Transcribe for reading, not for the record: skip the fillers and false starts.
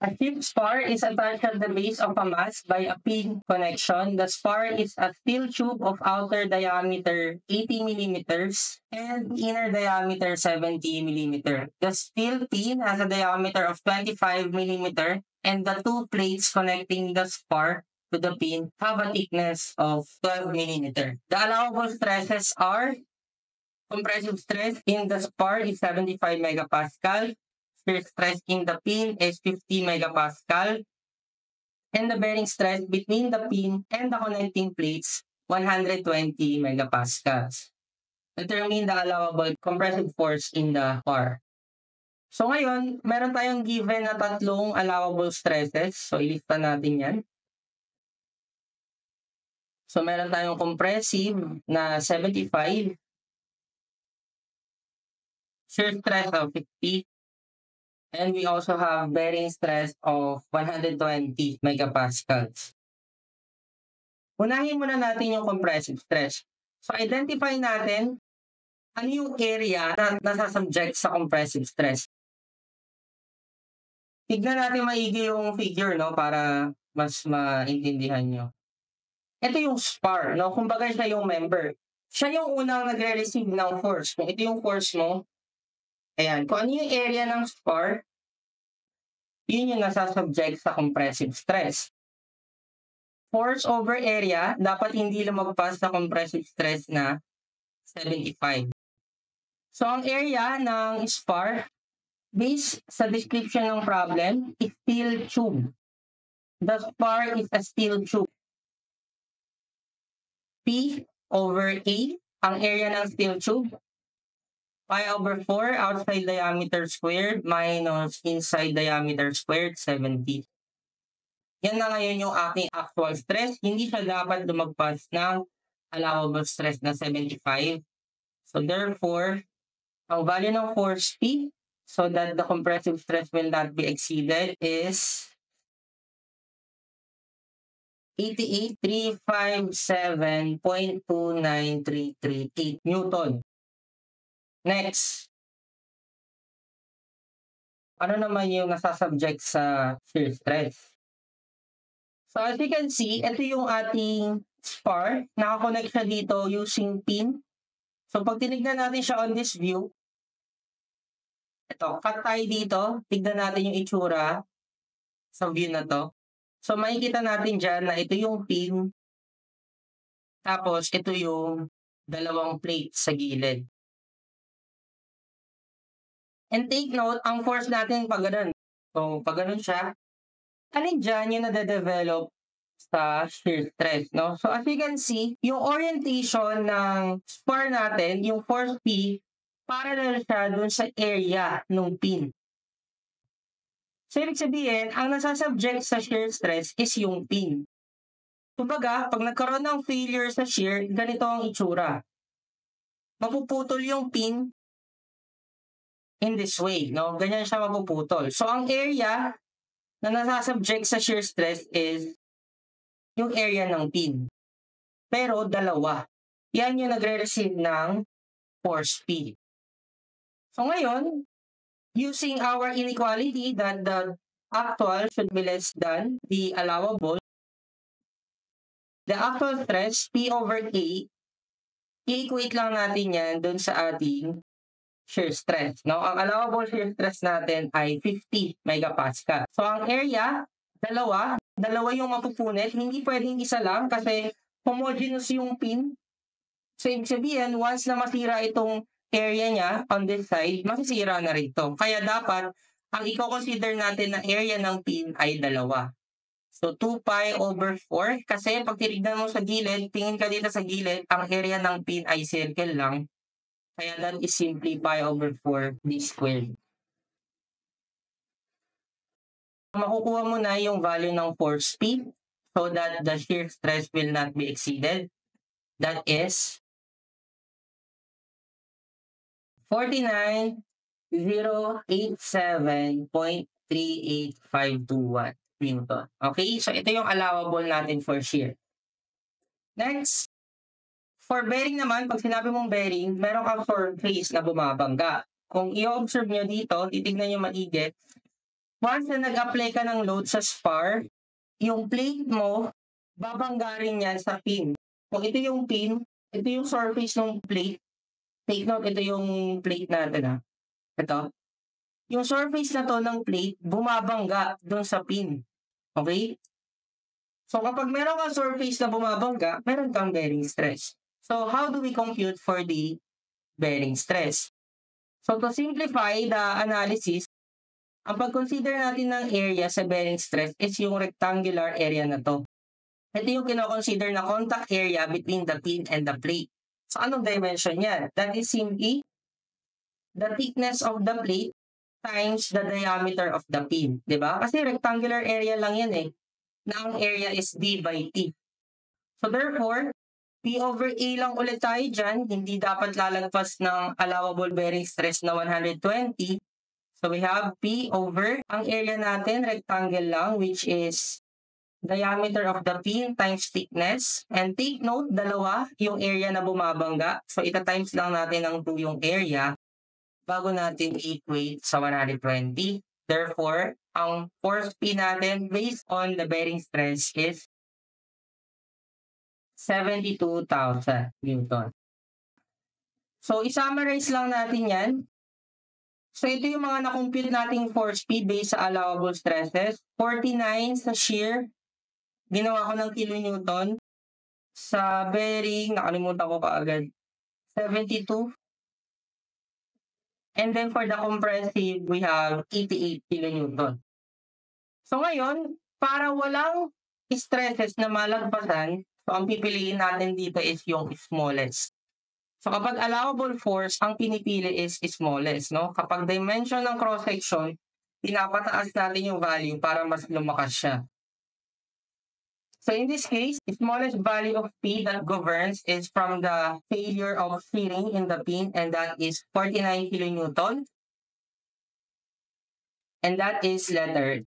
A ship spar is attached at the base of a mast by a pin connection. The spar is a steel tube of outer diameter 80 millimeters and inner diameter 70 millimeter. The steel pin has a diameter of 25 millimeter, and the two plates connecting the spar to the pin have a thickness of 12 millimeter. The allowable stresses are: compressive stress in the spar is 75 megapascal. Shear stress in the pin is 50 megapascal. And the bearing stress between the pin and the connecting plates, 120 megapascals. Determine the allowable compressive force in the spar. So ngayon, meron tayong given na tatlong allowable stresses. So ilista natin yan. So meron tayong compressive na 75, shear stress of 50, and we also have bearing stress of 120 megapascals. Unahin muna natin yung compressive stress. So identify natin ano yung area na nasasubject sa compressive stress. Tignan natin maigi yung figure, no, para mas maintindihan nyo. Ito yung spar, no? Kumbaga siya yung member. Siya yung unang nagre-receive ng force. Kung ito yung force mo, ayan, kung ano yung area ng spar, yun yung nasasubject sa compressive stress. Force over area, dapat hindi lumagpas sa compressive stress na 75. So, ang area ng spar, based sa description ng problem, is steel tube. The spar is a steel tube. P over A, ang area ng steel tube, pi over 4 outside diameter squared minus inside diameter squared, 70. Yan na ngayon yung aking actual stress. Hindi siya dapat lumagpas ng allowable stress na 75. So therefore, ang value ng force P so that the compressive stress will not be exceeded is 88,357.29338 Newton. Next. Ano naman yung nasasubject sa shear stress? So as you can see, ito yung ating spar. Nakakonect siya dito using pin. So pag tinignan natin siya on this view, ito, cut tayo dito. Tignan natin yung itsura sa view na to. So makikita natin dyan na ito yung pin. Tapos ito yung dalawang plate sa gilid. And take note, ang force natin pag ganun. So pag ganun siya, alin dyan yung nade-develop sa shear stress, no? So as you can see, yung orientation ng spar natin, yung force P, parallel siya dun sa area ng pin. So ibig sabihin, ang nasasubject sa shear stress is yung pin. Kumbaga, pag nagkaroon ng failure sa shear, ganito ang itsura. Mapuputol yung pin in this way, no? Ganyan siya mapuputol. So ang area na nasasubject sa shear stress is yung area ng pin. Pero dalawa. Yan yung nagre-receive ng force P. So ngayon, using our inequality that the actual should be less than the allowable, the actual stress, P over A, i-equate lang natin yan dun sa ating shear stress. No? Ang allowable shear stress natin ay 50 megapascal. So ang area, dalawa yung mapupunit. Hindi pwedeng isa lang kasi homogeneous yung pin. So ibig sabihin, once na masira itong area niya on this side, masisira na rin ito. Kaya dapat, ang i-consider natin na area ng pin ay dalawa. So 2 pi over 4, kasi pag tinignan mo sa gilid, tingin ka dito sa gilid, ang area ng pin ay circle lang. Kaya that is simply pi over 4 d squared. Makukuha mo na yung value ng force P so that the shear stress will not be exceeded. That is 49,087.38521 Newton. Okay, so ito yung allowable natin for shear. Next, for bearing naman, pag sinabi mong bearing, meron kang surface na bumabangga. Kung i-observe nyo dito, titignan nyo maigi, once na nag-apply ka ng load sa spar, yung plate mo, babangga rin yan sa pin. Kung ito yung pin, ito yung surface ng plate. Take note, ito yung plate natin Ito. Yung surface na to ng plate, bumabangga dun sa pin. Okay? So kapag meron kang surface na bumabangga, meron kang bearing stress. So how do we compute for the bearing stress? So to simplify the analysis, ang pag-consider natin ng area sa bearing stress is yung rectangular area na to. Ito yung kino-consider na contact area between the pin and the plate. So anong dimension yan? That is simply the thickness of the plate times the diameter of the pin. Diba? Kasi rectangular area lang yan na ang area is D by T. So therefore, P over A lang ulit tayo dyan. Hindi dapat lalagpas ng allowable bearing stress na 120. So we have P over, ang area natin, rectangle lang, which is diameter of the pin times thickness. And take note, dalawa yung area na bumabangga. So ita-times lang natin ng 2 yung area bago natin equate sa 120. Therefore, ang force P natin based on the bearing stress is 72,000 Newton. So, i-summarize lang natin yan. So, ito yung mga na-compute nating force P based sa allowable stresses. 49 sa shear. Ginawa ko ng kilonewton. Sa bearing, nakalimutan ko kaagad. 72. And then for the compressive, we have 88 kilonewton. So ngayon, para walang stresses na malagpasan, so ang pipiliin natin dito is yung smallest. So kapag allowable force, ang pinipili is smallest, no? Kapag dimension ng cross-section, pinapataas natin yung value para mas lumakas siya. So in this case, the smallest value of P that governs is from the failure of shearing in the pin, and that is 49 kilonewton. And that is letter